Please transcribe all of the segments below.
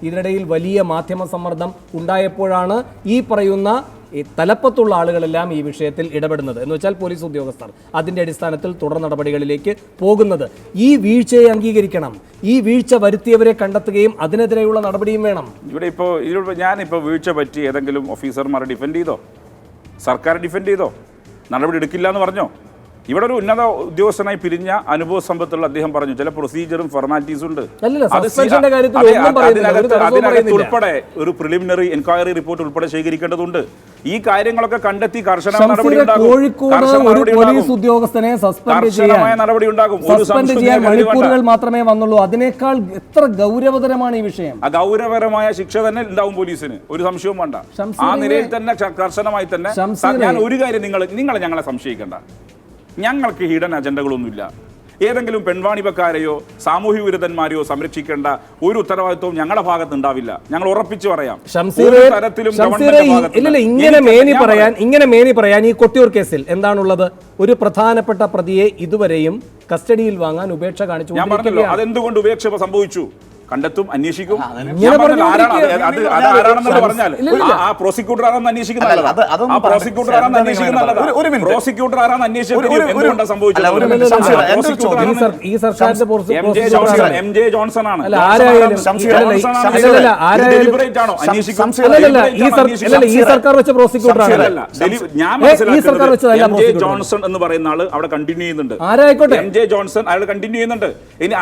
ഇതിനിടയിൽ വലിയ മാധ്യമ സമ്മർദ്ദം ഉണ്ടായപ്പോഴാണ് ഈ പറയുന്ന തലപ്പത്തുള്ള ആളുകളെല്ലാം ഈ വിഷയത്തിൽ ഇടപെടുന്നത്. എന്ന് വെച്ചാൽ പോലീസ് ഉദ്യോഗസ്ഥർ അതിൻ്റെ അടിസ്ഥാനത്തിൽ തുടർ നടപടികളിലേക്ക് പോകുന്നത്. ഈ വീഴ്ചയെ അംഗീകരിക്കണം. ഈ വീഴ്ച വരുത്തിയവരെ കണ്ടെത്തുകയും അതിനെതിരെയുള്ള നടപടിയും വേണം. ഇവിടെ ഞാനിപ്പോൾ വീഴ്ച പറ്റി ഏതെങ്കിലും ഓഫീസർമാരെ ഡിഫെൻഡ് ചെയ്തോ? സർക്കാർ ഡിഫെൻഡ് ചെയ്തോ? നടപടി എടുക്കില്ല എന്ന് പറഞ്ഞോ? ഇവിടെ ഒരു ഉന്നത ഉദ്യോഗസ്ഥനായി പിരിഞ്ഞ അനുഭവ സമ്പത്തുള്ള അദ്ദേഹം പറഞ്ഞു ചില പ്രൊസീജിയറും ഫോർമാലിറ്റീസും ഉണ്ട്. അതിനകത്ത് ഉൾപ്പെടെ ഒരു പ്രിലിമിനറി എൻക്വയറി റിപ്പോർട്ട് ഉൾപ്പെടെ ശേഖരിക്കേണ്ടതുണ്ട്. ഈ കാര്യങ്ങളൊക്കെ കണ്ടെത്തി കർശനമായ നടപടി ഉണ്ടാകും. മണിക്കൂറുകൾ മാത്രമേ വന്നുള്ളൂ. അതിനേക്കാൾ എത്ര ഗൗരവതരമാണ് ഈ വിഷയം. ഗൗരവപരമായ ശിക്ഷ തന്നെ ഉണ്ടാവും പോലീസിന്, ഒരു സംശയവും വേണ്ട. ആ നിലയിൽ തന്നെ കർശനമായി തന്നെ. ഞാൻ ഒരു കാര്യം നിങ്ങൾ ഞങ്ങളെ സംശയിക്കേണ്ട. ഞങ്ങൾക്ക് ഹിഡൻ അജണ്ടകളൊന്നുമില്ല. ഏതെങ്കിലും പെൺവാണിഭക്കാരെയോ സാമൂഹ്യ വിരുദ്ധന്മാരെയോ സംരക്ഷിക്കേണ്ട ഒരു ഉത്തരവാദിത്വവും ഞങ്ങളുടെ ഭാഗത്ത് ഉണ്ടാവില്ല. ഞങ്ങൾ ഉറപ്പിച്ചു പറയാം. ഇങ്ങനെ മേനി പറയാൻ ഈ കൊട്ടിയൂർ കേസിൽ എന്താണുള്ളത്? ഒരു പ്രധാനപ്പെട്ട പ്രതിയെ ഇതുവരെയും കസ്റ്റഡിയിൽ വാങ്ങാൻ ഉപേക്ഷ കാണിച്ചു. ഞാൻ പറഞ്ഞല്ലോ അതെന്തുകൊണ്ട് ഉപേക്ഷ സംഭവിച്ചു. കണ്ടെത്തും, അന്വേഷിക്കും. പറഞ്ഞാൽ ആ പ്രോസിക്യൂട്ടർ ആരാന്ന് അന്വേഷിക്കുന്നതല്ല. ഈ സർക്കാരിന്റെ MJ ജോൺസൺ ആണ്. ഈ സർക്കാർ വെച്ച പ്രോസിക്യൂട്ടർ ആണ്. ഞാൻ മനസ്സിലാക്കുന്നത് MJ ജോൺസൺ എന്ന് പറയുന്ന ആള് അവിടെ കണ്ടിന്യൂ ചെയ്യുന്നുണ്ട്. ആരായിക്കോട്ടെ, MJ ജോൺസൺ അയാൾ കണ്ടിന്യൂ ചെയ്യുന്നുണ്ട്. ഇനി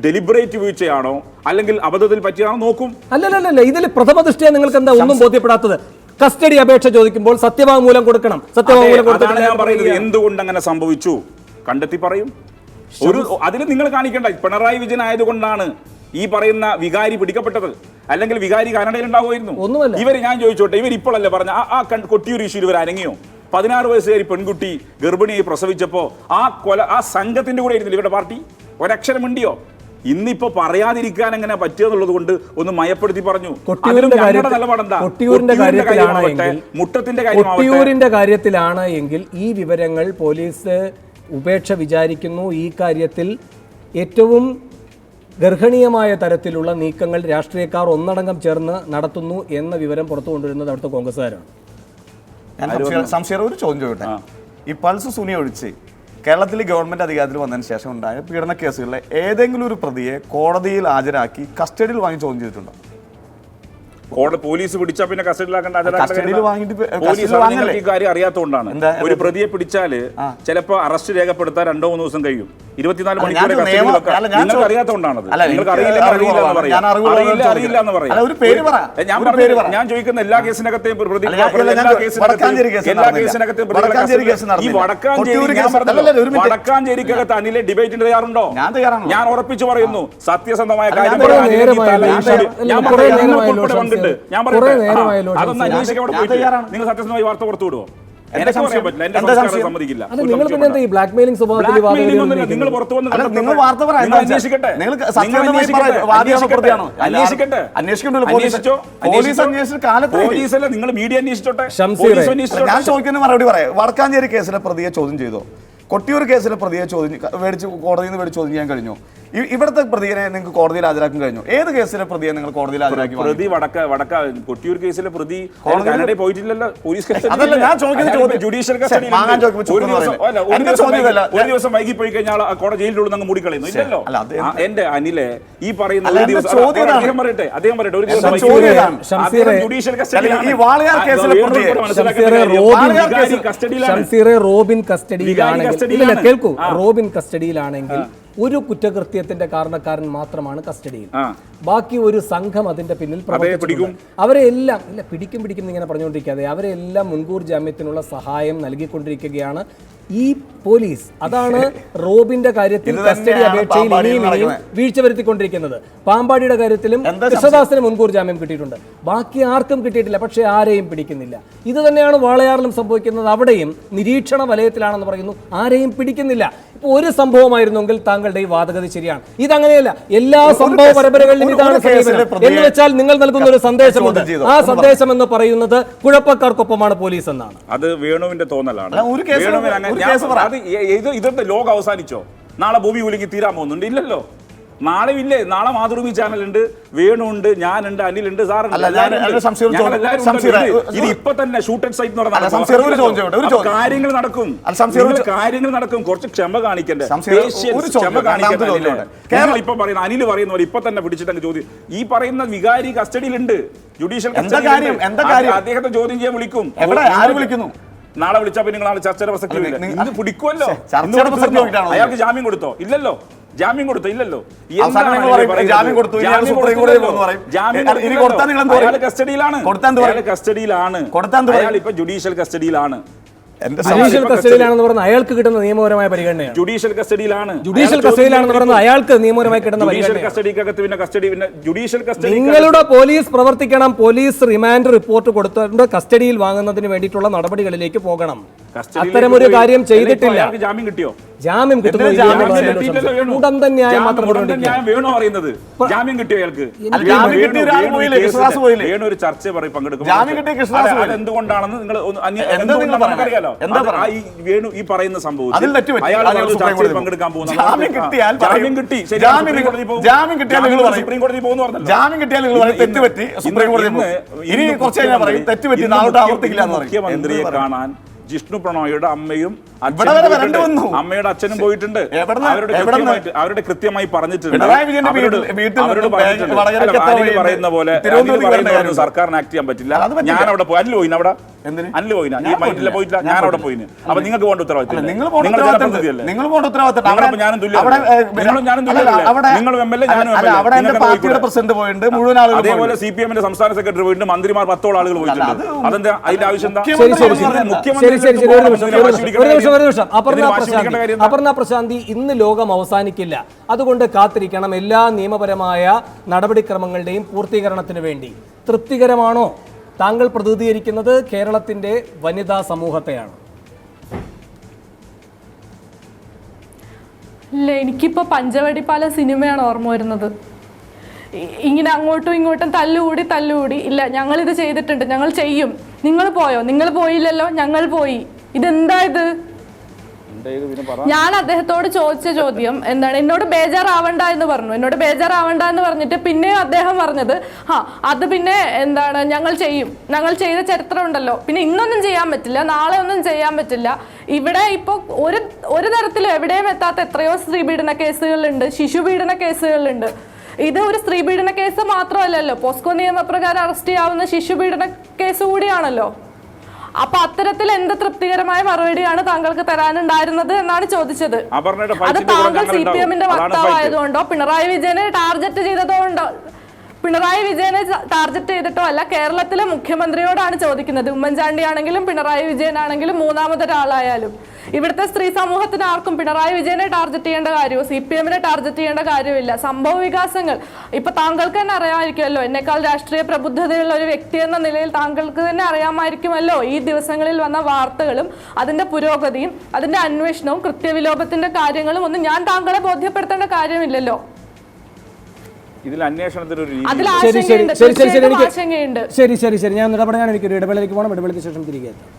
ഡെലിബറേറ്റ് വീഴ്ചയാണോ അല്ലെങ്കിൽ അബദ്ധത്തിൽ പറ്റിയാണോ നോക്കും. അല്ലല്ല, ഇതിൽ പ്രഥമ ദൃഷ്ടിയാ നിങ്ങൾക്ക് എന്താ ഒന്നും ബോധ്യപ്പെടാത്തത്? കസ്റ്റഡി അപേക്ഷ ചോദിക്കുമ്പോൾ സത്യവാങ്മൂലം കൊടുക്കണം. ഞാൻ പറയുന്നത് എന്തുകൊണ്ട് അങ്ങനെ സംഭവിച്ചു കണ്ടെത്തി പറയും. അതിൽ നിങ്ങൾ കാണിക്കേണ്ട പിണറായി വിജയൻ ആയതുകൊണ്ടാണ് ഈ പറയുന്ന വികാരി പിടിക്കപ്പെട്ടത്. അല്ലെങ്കിൽ വികാരി കാനഡയിൽ ഉണ്ടാവുമായിരുന്നു. ഞാൻ ചോദിച്ചോട്ടെ, ഇവർ ഇപ്പോഴല്ലേ പറഞ്ഞ ആ കൊട്ടിയൂർ ഇഷ്യൂ ഇവർ അരങ്ങിയോ? 16 വയസ്സുകാരി പെൺകുട്ടി ഗർഭിണിയെ പ്രസവിച്ചപ്പോ ആ സംഘത്തിന്റെ കൂടെ ഇരുന്നില്ല ഇവരുടെ പാർട്ടി? ഒരക്ഷരം മിണ്ടിയോ? ഇന്നിപ്പോ പറയാതിരിക്കാൻ എങ്ങനെ പറ്റിയെന്നുള്ളത് കൊണ്ട് ഒന്ന് മയപ്പെടുത്തി പറഞ്ഞു. കൊട്ടിയൂരിന്റെ കാര്യത്തിലാണ് എങ്കിൽ ഈ വിവരങ്ങൾ പോലീസ് ഉപേക്ഷ വിചാരിക്കുന്നു. ഈ കാര്യത്തിൽ ഏറ്റവും ഗർഹണീയമായ തരത്തിലുള്ള നീക്കങ്ങൾ രാഷ്ട്രീയക്കാർ ഒന്നടങ്കം ചേർന്ന് നടത്തുന്നു എന്ന വിവരം പുറത്തു കൊണ്ടുവരുന്നത് അവിടുത്തെ കോൺഗ്രസ്സുകാരാണ്. ഒരു ചോദ്യം ചോദിക്കട്ടെ. ഈ പൾസ് സുനി ഒഴിച്ച് കേരളത്തിൽ ഗവൺമെന്റ് അധികാരത്തിൽ വന്നതിന് ശേഷം ഉണ്ടായ പീഡന കേസുകളിലെ ഏതെങ്കിലും ഒരു പ്രതിയെ കോടതിയിൽ ഹാജരാക്കി കസ്റ്റഡിയിൽ വാങ്ങി ചോദ്യം ചെയ്തിട്ടുണ്ടോ? പോലീസ് പിടിച്ചാൽ പിന്നെ കസ്റ്റഡിയിലാക്കേണ്ട ഈ കാര്യം അറിയാത്തതുകൊണ്ടാണ്. ഒരു പ്രതിയെ പിടിച്ചാല് ചിലപ്പോ അറസ്റ്റ് രേഖപ്പെടുത്താൻ 2-3 ദിവസം കഴിയും. 24 മണിക്കൂർ നിങ്ങൾക്ക് അറിയാത്തതുകൊണ്ടാണത്. അറിയില്ല എന്ന് പറയാം. ഞാൻ ചോദിക്കുന്ന എല്ലാ കേസിനകത്തെയും ഈ വടക്കാഞ്ചേരിക്കകത്ത് അനിലെ ഡിബേറ്റിന് തയ്യാറുണ്ടോ? ഞാൻ ഉറപ്പിച്ചു പറയുന്നു, സത്യസന്ധമായ കാര്യം ഞാൻ പറയട്ടെ. അതൊന്ന് അന്വേഷിക്കാൻ നിങ്ങൾ സത്യസന്ധമായി വാർത്ത പുറത്തു വിടുവോ? നിങ്ങൾ പുറത്തു വന്ന് പോലീസല്ല, നിങ്ങൾ മീഡിയ അന്വേഷിച്ചോട്ടെ. ഞാൻ ചോദിക്കുന്ന മറുപടി പറയാം. വടക്കാഞ്ചേരി കേസിലെ പ്രതിയെ ചോദ്യം ചെയ്തോ? കൊട്ടിയൂർ കേസിലെ പ്രതിയെ കോടതിയിൽ നിന്ന് ചോദ്യം ചെയ്യാൻ കഴിഞ്ഞു? ഇവിടുത്തെ പ്രതിയെ നിങ്ങൾക്ക് കോടതിയിൽ ഹാജരാക്കാൻ കഴിഞ്ഞു? ഏത് കേസിലെ പ്രതിയെ നിങ്ങൾ കോടതിയിൽ ഹാജരാക്കി? പ്രതി കൊട്ടിയൂർ കേസിലെ പ്രതി കാനഡയിൽ പോയിട്ടില്ലല്ലോ. പോലീസ് ജുഡീഷ്യൽ കസ്റ്റഡി ഒരു ദിവസം വൈകി പോയി കഴിഞ്ഞാൽ കോടതി ജയിലിലുള്ള അങ്ങ് മൂടിക്കളയുന്നു. ഇല്ലല്ലോ. എന്റെ അനിലെ ഈ പറയുന്ന ഒരു ദിവസം അദ്ദേഹം പറയട്ടെ ഒരു ദിവസം ജുഡീഷ്യൽ റോബിൻ കസ്റ്റഡിയിലാണെങ്കിൽ ഒരു കുറ്റകൃത്യത്തിന്റെ കാരണക്കാരൻ മാത്രമാണ് കസ്റ്റഡിയിൽ. ബാക്കി ഒരു സംഘം അതിന്റെ പിന്നിൽ പ്രവർത്തിക്കും. അവരെ എല്ലാം പിടിക്കും ഇങ്ങനെ പറഞ്ഞുകൊണ്ടിരിക്കാതെ അവരെ എല്ലാം മുൻകൂർ ജാമ്യത്തിനുള്ള സഹായം നൽകിക്കൊണ്ടിരിക്കുകയാണ് ഈ പോലീസ്. അതാണ് റോബിന്റെ കാര്യത്തിൽ കസ്റ്റഡി അപേക്ഷയിൽ ഇനിയും വീഴ്ച വരുത്തിക്കൊണ്ടിരിക്കുന്നത്. പാമ്പാടിയുടെ കാര്യത്തിലും കൃഷ്ണദാസിന് മുൻകൂർ ജാമ്യം കിട്ടിയിട്ടുണ്ട്, ബാക്കി ആർക്കും കിട്ടിയിട്ടില്ല. പക്ഷേ ആരെയും പിടിക്കുന്നില്ല. ഇത് തന്നെയാണ് വാളയാറിലും സംഭവിക്കുന്നത്. അവിടെയും നിരീക്ഷണ വലയത്തിലാണെന്ന് പറയുന്നു, ആരെയും പിടിക്കുന്നില്ല. ഇപ്പൊ ഒരു സംഭവമായിരുന്നെങ്കിൽ താങ്കളുടെ ഈ വാദഗതി ശരിയാണ്. ഇതങ്ങനെയല്ല. എല്ലാ സംഭവ പരമ്പരകളിലും ഇതാണ് എന്ന് വെച്ചാൽ നിങ്ങൾ നൽകുന്ന ഒരു സന്ദേശമുണ്ട്. ആ സന്ദേശം എന്ന് പറയുന്നത് കുഴപ്പക്കാർക്കൊപ്പമാണ് പോലീസ് എന്നാണ്. അത് വേണുവിന്റെ തോന്നലാണ്. ഇതൊക്കെ ലോകം അവസാനിച്ചോ? നാളെ ഭൂമി ഉലുങ്ങി തീരാൻ പോകുന്നുണ്ട്? ഇല്ലല്ലോ. നാളെ ഇല്ലേ? നാളെ മാതൃഭൂമി ചാനലുണ്ട്, വേണുണ്ട്, ഞാനുണ്ട്, അനിലുണ്ട്, സാറുണ്ട്. ഇത് ഇപ്പൊ തന്നെ ഷൂട്ടഡ് സൈറ്റ് എന്ന് പറഞ്ഞാൽ കാര്യങ്ങൾ നടക്കും. കാര്യങ്ങൾ നടക്കും. കുറച്ച് ക്ഷമ കാണിക്കണ്ടേ? ക്ഷമ കാണിക്കണ്ടേ? ഇപ്പൊ പറയുന്ന അനിൽ പറയുന്ന പോലെ ഇപ്പൊ തന്നെ പിടിച്ചിട്ട് ചോദ്യം, ഈ പറയുന്ന വികാരി കസ്റ്റഡിയിലുണ്ട്, ജുഡീഷ്യൽ അദ്ദേഹത്തെ ചോദ്യം ചെയ്യാൻ വിളിക്കും. വിളിക്കുന്നു? നാളെ വിളിച്ചാൽ പിന്നെ നിങ്ങൾ ചർച്ചയുടെ പ്രസക്തി പിടിക്കുമല്ലോ. അയാൾക്ക് ജാമ്യം കൊടുത്തോ? ഇല്ലല്ലോ. ജാമ്യം കൊടുത്തോ? ഇല്ലല്ലോ. കസ്റ്റഡിയിലാണ്. അയാൾ ഇപ്പൊ ജുഡീഷ്യൽ കസ്റ്റഡിയിലാണ്. ജുഡീഷ്യൽ കസ്റ്റഡിയിലാണെന്ന് പറഞ്ഞാൽ അയാൾക്ക് കിട്ടുന്ന നിയമപരമായ പരിഗണനയാണ്. ജുഡീഷ്യൽ കസ്റ്റഡിയിലാണ്. ജുഡീഷ്യൽ കസ്റ്റഡിയിലാണെന്ന് പറഞ്ഞാൽ അയാൾക്ക് നിയമപരമായി കിട്ടുന്ന നിങ്ങളുടെ പോലീസ് പ്രവർത്തിക്കണം. പോലീസ് റിമാൻഡ് റിപ്പോർട്ട് കൊടുത്തുകൊണ്ട് കസ്റ്റഡിയിൽ വാങ്ങുന്നതിന് വേണ്ടിയിട്ടുള്ള നടപടികളിലേക്ക് പോകണം. അത്തരമൊരു കാര്യം ചെയ്തിട്ടില്ല. ജാമ്യം കിട്ടിയോ? ജാമ്യം കിട്ടുന്നു. ഉടൻ തന്നെ വേണോ പറയുന്നത്? ജാമ്യം കിട്ടിയോ അയാൾക്ക്? വേണു ഒരു ചർച്ച പങ്കെടുക്കും. എന്തുകൊണ്ടാണെന്ന് നിങ്ങൾ അറിയാലോ. വേണു ഈ പറയുന്ന സംഭവത്തിൽ ചർച്ചയിൽ പങ്കെടുക്കാൻ പോകുന്ന ജാമ്യം കിട്ടി. സുപ്രീം കോടതി പോകുന്നു പറഞ്ഞല്ലോ. ജാമ്യം കിട്ടിയാൽ മുഖ്യമന്ത്രിയെ കാണാൻ ജിഷ്ണു പ്രണോയുടെ അമ്മയും അമ്മയുടെ അച്ഛനും പോയിട്ടുണ്ട്. അവരുടെ കൃത്യമായി പറഞ്ഞിട്ടുണ്ട്. പറയുന്ന പോലെ സർക്കാരിന് ആക്ട് ചെയ്യാൻ പറ്റില്ല. ഞാൻ അവിടെ പോയി. അനിൽ പോയിന് അവിടെ? അനിൽ പോയിന? ഈ മൈറ്റില്ല പോയിട്ടില്ല. ഞാൻ അവിടെ പോയിന്. അപ്പൊ നിങ്ങൾക്ക് പോകേണ്ട ഉത്തരവാദിത്തം. ഞാനും തുല്യമാണ്. നിങ്ങളും എം എൽ എ, ഞാനും അതേപോലെ CPM-ന്റെ സംസ്ഥാന സെക്രട്ടറി പോയിട്ടുണ്ട്. മന്ത്രിമാർ 10 ആളുകൾ പോയിട്ടുണ്ട്. അതെന്താ? അതിന്റെ ആവശ്യം എന്താ? അപർണ പ്രശാന്തി, ഇന്ന് ലോകം അവസാനിക്കില്ല. അതുകൊണ്ട് കാത്തിരിക്കണം എല്ലാ നിയമപരമായ നടപടിക്രമങ്ങളുടെയും പൂർത്തീകരണത്തിന് വേണ്ടി. തൃപ്തികരമാണോ? താങ്കൾ പ്രതിനിധീകരിക്കുന്നത് കേരളത്തിന്റെ വനിതാ സമൂഹത്തെയാണ്. ഇല്ല, എനിക്കിപ്പോൾ പഞ്ചവടിപ്പാല സിനിമയാണ് ഓർമ്മ വരുന്നത്. ഇങ്ങനെ അങ്ങോട്ടും ഇങ്ങോട്ടും തല്ലുകൂടി ഇല്ല, ഞങ്ങളിത് ചെയ്തിട്ടുണ്ട്, ഞങ്ങൾ ചെയ്യും. നിങ്ങൾ പോയോ? നിങ്ങൾ പോയില്ലല്ലോ, ഞങ്ങൾ പോയി. ഇതെന്താ ഇത്? ഞാൻ അദ്ദേഹത്തോട് ചോദിച്ച ചോദ്യം എന്താണ്, എന്നോട് ബേജാറാവണ്ട എന്ന് പറഞ്ഞു. എന്നോട് ബേജാറാവണ്ട എന്ന് പറഞ്ഞിട്ട് പിന്നെ അദ്ദേഹം പറഞ്ഞത് അത് പിന്നെ എന്താണ്, ഞങ്ങൾ ചെയ്യും, ഞങ്ങൾ ചെയ്ത ചരിത്രം ഉണ്ടല്ലോ, പിന്നെ ഇന്നൊന്നും ചെയ്യാൻ പറ്റില്ല, നാളെ ഒന്നും ചെയ്യാൻ പറ്റില്ല. ഇവിടെ ഇപ്പോൾ ഒരു തരത്തിലും എവിടെയും എത്താത്ത എത്രയോ സ്ത്രീപീഡന കേസുകളുണ്ട്, ശിശുപീഡന കേസുകളുണ്ട്. ഇത് ഒരു സ്ത്രീപീഡന കേസ് മാത്രമല്ലല്ലോ, പോസ്കോ നിയമപ്രകാരം അറസ്റ്റ് ചെയ്യാവുന്ന ശിശുപീഡന കേസ് കൂടിയാണല്ലോ. അപ്പൊ അത്തരത്തിൽ എന്ത് തൃപ്തികരമായ മറുപടിയാണ് താങ്കൾക്ക് തരാനുണ്ടായിരുന്നത് എന്നാണ് ചോദിച്ചത്. അത് താങ്കൾ CPM-ന്റെ വക്താവായതുകൊണ്ടോ പിണറായി വിജയനെ ടാർഗറ്റ് ചെയ്തതുകൊണ്ടോ, പിണറായി വിജയനെ ടാർഗറ്റ് ചെയ്തിട്ടോ അല്ല, കേരളത്തിലെ മുഖ്യമന്ത്രിയോടാണ് ചോദിക്കുന്നത്. ഉമ്മൻചാണ്ടി ആണെങ്കിലും പിണറായി വിജയനാണെങ്കിലും മൂന്നാമതൊരാളായാലും ഇവിടുത്തെ സ്ത്രീ സമൂഹത്തിന് ആർക്കും പിണറായി വിജയനെ ടാർഗറ്റ് ചെയ്യേണ്ട കാര്യമോ CPM-നെ ടാർഗറ്റ് ചെയ്യേണ്ട കാര്യമില്ല. സംഭവ വികാസങ്ങൾ ഇപ്പൊ താങ്കൾക്ക് തന്നെ അറിയാമായിരിക്കുമല്ലോ, എന്നെക്കാൾ രാഷ്ട്രീയ പ്രബുദ്ധതയുള്ള ഒരു വ്യക്തി എന്ന നിലയിൽ താങ്കൾക്ക് തന്നെ അറിയാമായിരിക്കുമല്ലോ ഈ ദിവസങ്ങളിൽ വന്ന വാർത്തകളും അതിന്റെ പുരോഗതിയും അതിന്റെ അന്വേഷണവും കൃത്യവിലോപത്തിന്റെ കാര്യങ്ങളും ഒന്നും ഞാൻ താങ്കളെ ബോധ്യപ്പെടുത്തേണ്ട കാര്യമില്ലല്ലോ. ഇതിൽ അന്വേഷണത്തിന് ശരി, ഞാൻ ഇടപെടാൻ എനിക്കൊരു ഇടവേളയിലേക്ക് പോകണം. ഇടവേളയ്ക്ക് ശേഷം തിരികെ എത്താം.